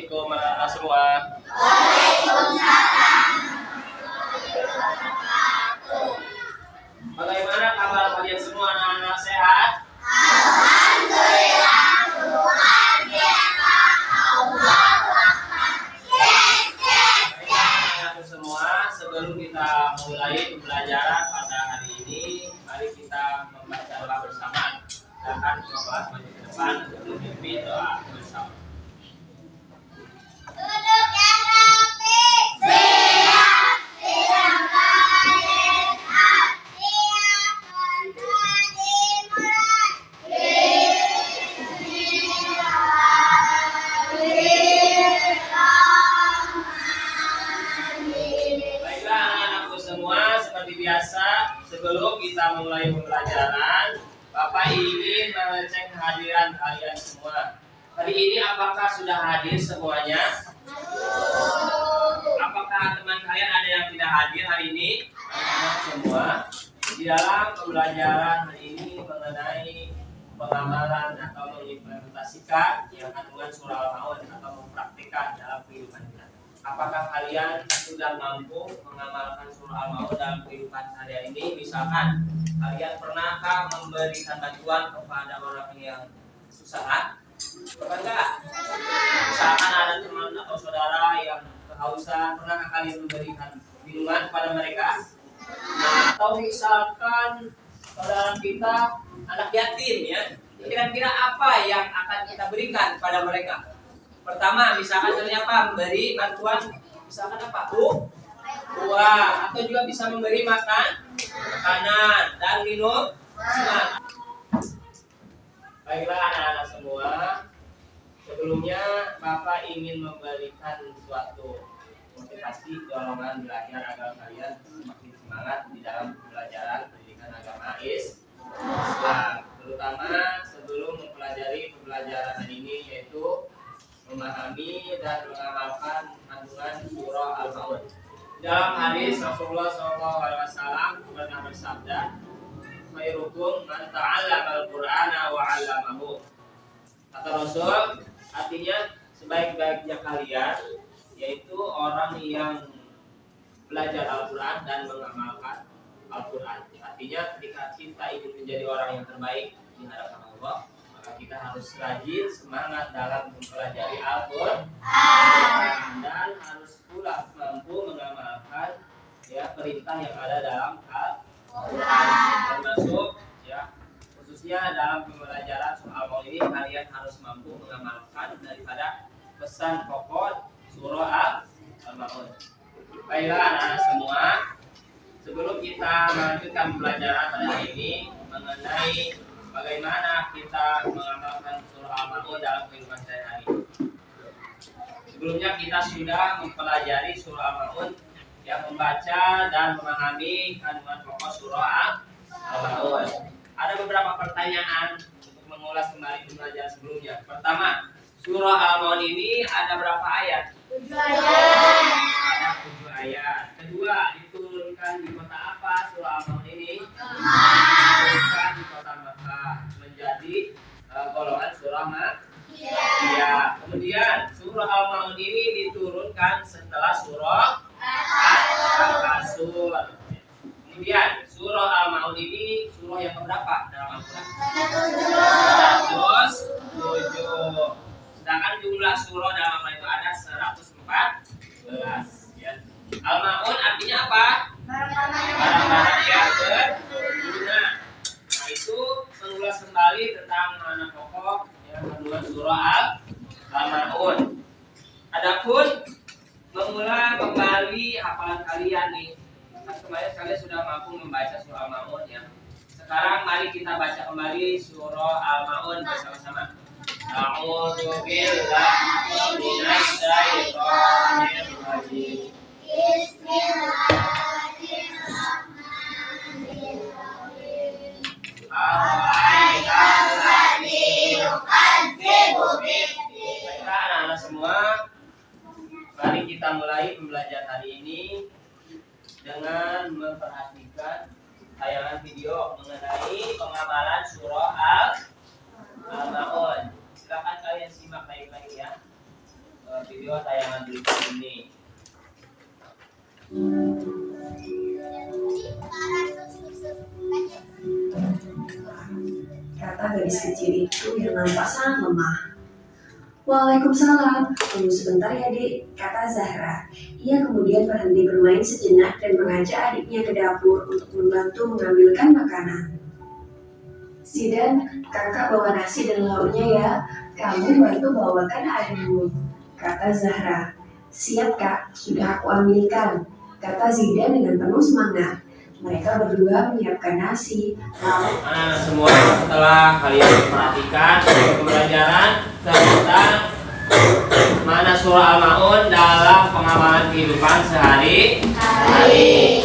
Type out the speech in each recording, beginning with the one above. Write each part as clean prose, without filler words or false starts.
Assalamualaikum warahmatullahi semua. Bagaimana kabar kalian semua anak-anak sehat? Anak-anak semua, sebelum kita mulai pembelajaran pada hari ini, mari kita membaca doa bersama. Silakan kelas maju ke depan untuk memimpin doa bersama. Sebelum kita mulai pembelajaran, Bapak ingin mengecek kehadiran kalian semua. Hari ini apakah sudah hadir semuanya? Apakah teman kalian ada yang tidak hadir hari ini? Semua. Di dalam pembelajaran hari ini mengenai pengamalan atau mengimplementasikan yang kandungan surah Al-Maun atau mempraktikkan dalam kehidupan kita. Apakah kalian sudah mampu mengamalkan surah Al-Maun dalam kehidupan sehari-hari ini? Misalkan, kalian pernahkah memberikan bantuan kepada orang yang kesusahan? Pernah enggak? Misalkan ada teman atau saudara yang kehausan, pernahkah kalian memberikan minuman kepada mereka? Nah, atau misalkan saudara kita anak yatim ya, kira-kira apa yang akan kita berikan kepada mereka? Pertama, misalkan contohnya apa? Memberi bantuan, misalkan apa? Buah, atau juga bisa memberi makanan dan minum. Baiklah anak-anak semua, sebelumnya Bapak ingin memberikan suatu motivasi, dorongan belajar agar kalian semakin semangat di dalam pembelajaran pendidikan agama Islam. Terutama sebelum mempelajari pembelajaran hari ini, yaitu memahami dan mengamalkan kandungan surah Al-Maun. Dalam hadis Rasulullah SAW pernah bersabda, "Khairukum man ta'allama al-Qur'ana wa 'allamahu." Kata Rasul, artinya sebaik-baiknya kalian yaitu orang yang belajar Al-Qur'an dan mengamalkan Al-Qur'an. Artinya ketika kita ingin menjadi orang yang terbaik di hadapan Allah, kita harus rajin semangat dalam mempelajari Al-Qur'an dan harus pula mampu mengamalkan ya perintah yang ada dalam Al-Qur'an, termasuk ya khususnya dalam pembelajaran surah Al-Maun ini kalian harus mampu mengamalkan daripada pesan pokok surah Al-Maun. Baiklah anak-anak semua, sebelum kita melanjutkan pembelajaran pada hari ini mengenai bagaimana kita mengamalkan surah Al-Maun dalam kehidupan sehari-hari. Sebelumnya kita sudah mempelajari surah Al-Maun yang membaca dan memahami kandungan pokok surah Al-Maun. Ada beberapa pertanyaan untuk mengulas kembali pembelajaran sebelumnya. Pertama, surah Al-Maun ini ada berapa ayat? 7 ayat. Ada 7 ayat. Kedua, diturunkan di kota apa surah Al-Maun ini? Diturunkan di kota Makkah, menjadi golongan surah Makkiyah. Kemudian surah Al-Maun ini diturunkan setelah surah Al-Kasur. Kemudian surah Al-Maun ini surah yang keberapa dalam Al-Quran? 107. Sedangkan jumlah surah dalam Al-Quran itu ada 114 ya. Al-Maun artinya apa? Barang-barang yang berguna. Nah, itu mengulas kembali tentang makna pokok yang kandungan surah Al-Maun. Adapun mengulang kembali hafalan kalian nih. Kemarin kalian sudah mampu membaca surah Al-Maun ya. Sekarang mari kita baca kembali surah Al-Maun bersama-sama. A'udzu billahi minasy syaithanir rajim. Bismillahirrahmanirrahim. Baiklah anak-anak semua, mari kita mulai pembelajaran hari ini dengan memperhatikan tayangan video mengenai pengamalan surah Al-Maun. Silakan kalian simak baik-baik ya. video tayangan berikut ini. Kata gadis kecil itu yang nampak sangat lemah. Waalaikumsalam, tunggu sebentar ya Dik, kata Zahra. Ia kemudian berhenti bermain sejenak dan mengajak adiknya ke dapur untuk membantu mengambilkan makanan. Zidan, kakak bawa nasi dan lauknya ya, kamu bantu bawakan adikmu, kata Zahra. Siap kak, sudah aku ambilkan, kata Zidan dengan penuh semangat. Mereka berdua menyiapkan nasi. Anak-anak semua, setelah kalian perhatikan pembelajaran tentang mana surah Al-Maun dalam pengamalan kehidupan sehari-hari.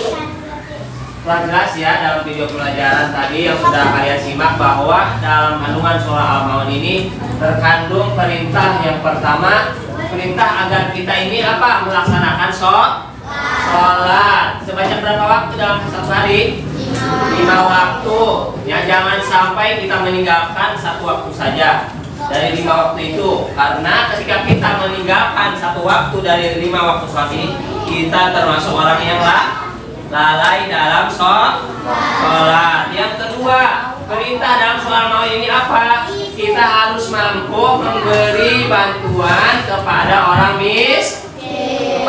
Telah jelas ya dalam video pelajaran tadi yang sudah kalian simak bahwa dalam kandungan surah Al-Maun ini terkandung perintah yang pertama, perintah agar kita ini apa? Melaksanakan sholat. Sebanyak berapa waktu dalam satu hari? 5 waktu. Ya, jangan sampai kita meninggalkan satu waktu saja dari 5 waktu itu. Karena ketika kita meninggalkan satu waktu dari 5 waktu sholat ini, kita termasuk orang yang lalai dalam sholat. Yang kedua, perintah dalam surah Al-Maun ini apa? Kita harus mampu memberi bantuan kepada orang miskin.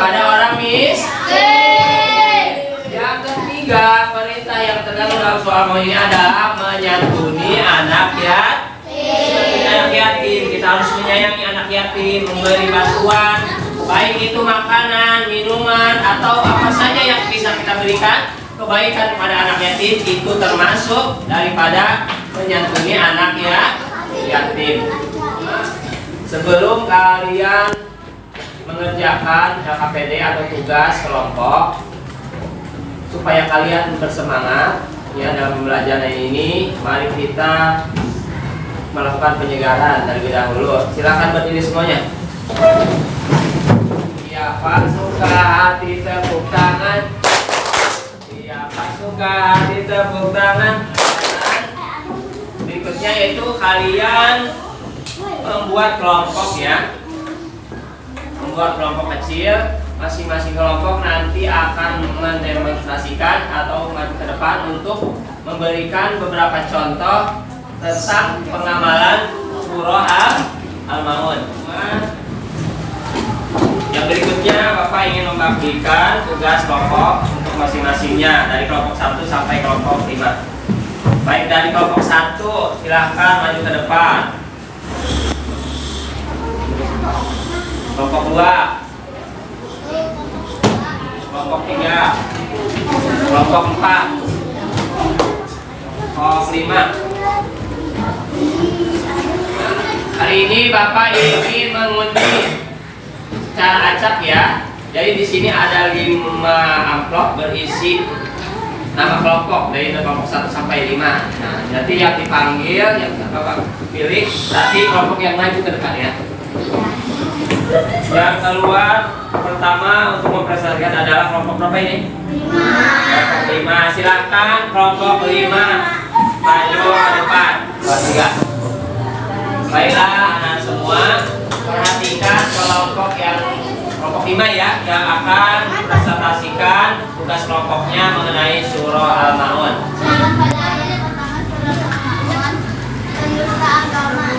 Yang ketiga, perintah yang terkandung dalam surah Al-Maun ini adalah menyantuni anak yatim. Kita harus menyayangi anak yatim, memberi bantuan, baik itu makanan, minuman, atau apa saja yang bisa kita berikan kebaikan kepada anak yatim, itu termasuk daripada menyantuni anak yatim. Sebelum kalian mengerjakan KKPD atau tugas kelompok, supaya kalian bersemangat ya dalam pembelajaran ini, mari kita melakukan penyegaran terlebih dahulu. Silakan berdiri semuanya. Siapa suka hati tepuk tangan? Siapa suka hati tepuk tangan? Berikutnya yaitu kalian membuat kelompok ya. Membuat kelompok kecil. Masing-masing kelompok nanti akan mendemonstrasikan atau maju ke depan untuk memberikan beberapa contoh tentang pengamalan surah Al-Maun. Yang berikutnya Bapak ingin membagikan tugas kelompok untuk masing-masingnya dari kelompok 1 sampai kelompok 5. Baik, dari kelompok 1 silahkan maju ke depan. Kelompok 2, kelompok 3, kelompok 4, kelompok 5. Hari ini Bapak ingin mengundi secara acak ya. Jadi di sini ada 5 amplop berisi nama kelompok dari kelompok 1 sampai 5. Nah, nanti yang dipanggil, yang Bapak pilih, nanti kelompok yang maju ke depan ya. Yang keluar pertama untuk mempresentasikan adalah kelompok berapa ini? 5. Kelompok 5, silakan kelompok 5 maju ke depan. 3. Baiklah anak semua, perhatikan kelompok 5 ya, yang akan mempresentasikan tugas kelompoknya mengenai surah Al-Maun.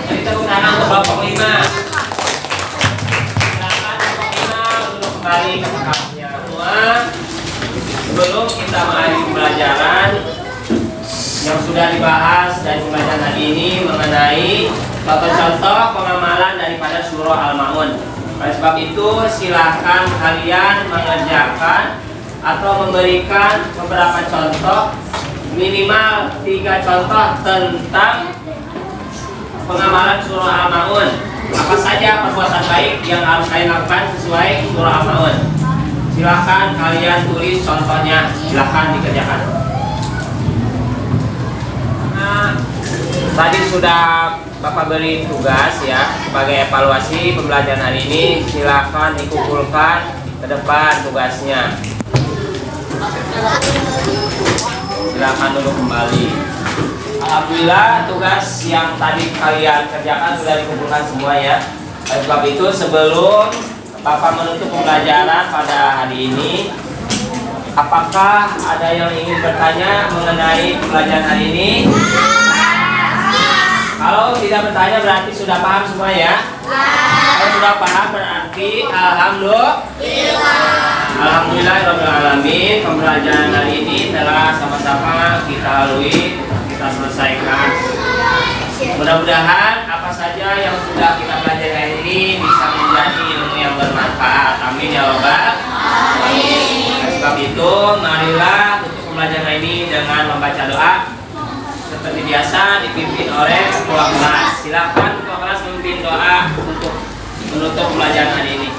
Jadi tepuk tangan untuk kelompok 5. Kembali ke tempatnya semua. Sebelum kita mengakhiri pembelajaran yang sudah dibahas dari pembelajaran hari ini mengenai contoh-contoh pengamalan daripada surah Al-Maun. Oleh sebab itu silahkan kalian mengerjakan atau memberikan beberapa contoh, minimal 3 contoh tentang pengamalan surah Al-Maun. Apa saja perbuatan baik yang harus kalian lakukan sesuai surah Al-Maun. Silahkan kalian tulis contohnya, silahkan dikerjakan. Nah, tadi sudah Bapak beri tugas ya sebagai evaluasi pembelajaran hari ini. Silahkan dikumpulkan ke depan tugasnya. Silahkan duduk kembali. Alhamdulillah tugas yang tadi kalian kerjakan sudah dikumpulkan semua ya. Oleh sebab itu sebelum Bapak menutup pembelajaran pada hari ini. Apakah ada yang ingin bertanya mengenai pembelajaran hari ini? Kalau tidak bertanya berarti sudah paham semua ya? Kalau sudah paham berarti Alhamdulillahirrahmanirrahim. Pembelajaran hari ini telah sama-sama kita lalui, kita selesaikan. Mudah-mudahan apa saja yang sudah kita pelajari hari ini bisa menjadi ilmu yang bermanfaat. Amin ya Rabbal alamin. Sebab itu marilah tutup pembelajaran ini dengan membaca doa. Seperti biasa dipimpin oleh ketua kelas. Silakan ketua kelas memimpin doa untuk menutup pembelajaran hari ini.